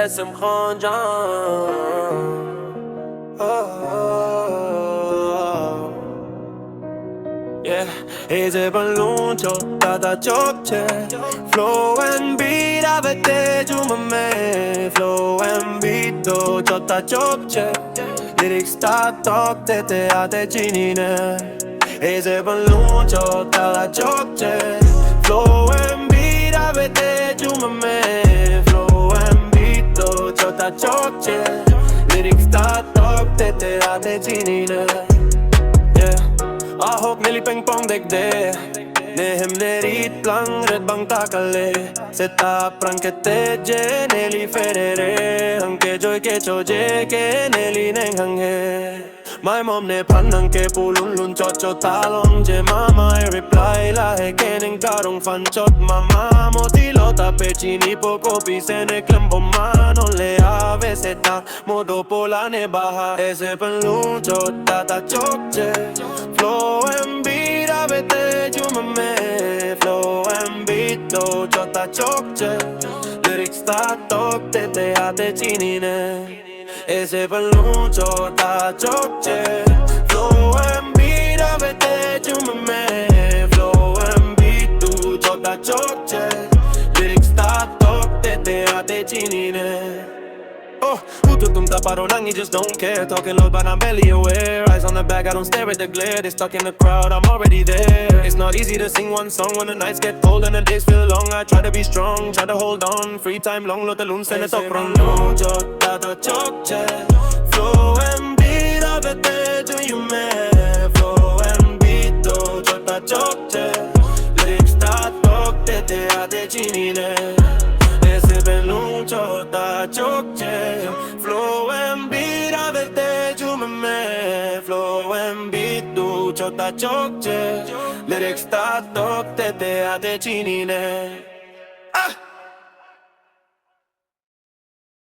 اسم خانجان. Yeah, ese balloncho, tata chokche. Flow and beat, avete jumame. Flow and beat, do chota chokche. Lyrics ta tok, te ate chinine. Ese balloncho, tata chokche. Flow and beat, avete jumame. Flow and beat, do chota chokche. Lyrics ta tok, te ate chinine. Ahok nilipeng pong degde Nehem nerit plang red bang takale Seta prang kete je neli ferere Hanke joy ke choje ke neli neng hanghe My mom ne panang ke pulun lun chot chot talong je mama I reply la he ke neng karong fan chot mama Motilo ta pechini poco pisene klembo mano le ave seta modo pola ne baja Ese pelun chot tata chokche Flow and beat, avete jumame. Flow and beat, do chota chokche. Lyrics ta tok, te ate chinine. Ese balloon chota chokche. Flow and beat, avete jumame. Flow and beat, do chota chokche. Lyrics ta tok, te ate chinine. Oh, who took them taparon and he just don't care. Talking loud but I'm barely aware. Eyes on the back, I don't stare at the glare. They stuck in the crowd, I'm already there. It's not easy to sing one song when the nights get cold and the days feel long. I try to be strong, try to hold on. Free time long, lot the loon send it up from no joke, tata chokche. Flow and beat, avete do you me. Flow and beat, do chota chokche. Lyrics ta tok, te ate chinine. Ese belun chota chokche. Flow and beat, avete jumame. Flow and beat, do chota chokche. Lyrics ta tok, te ate chinine.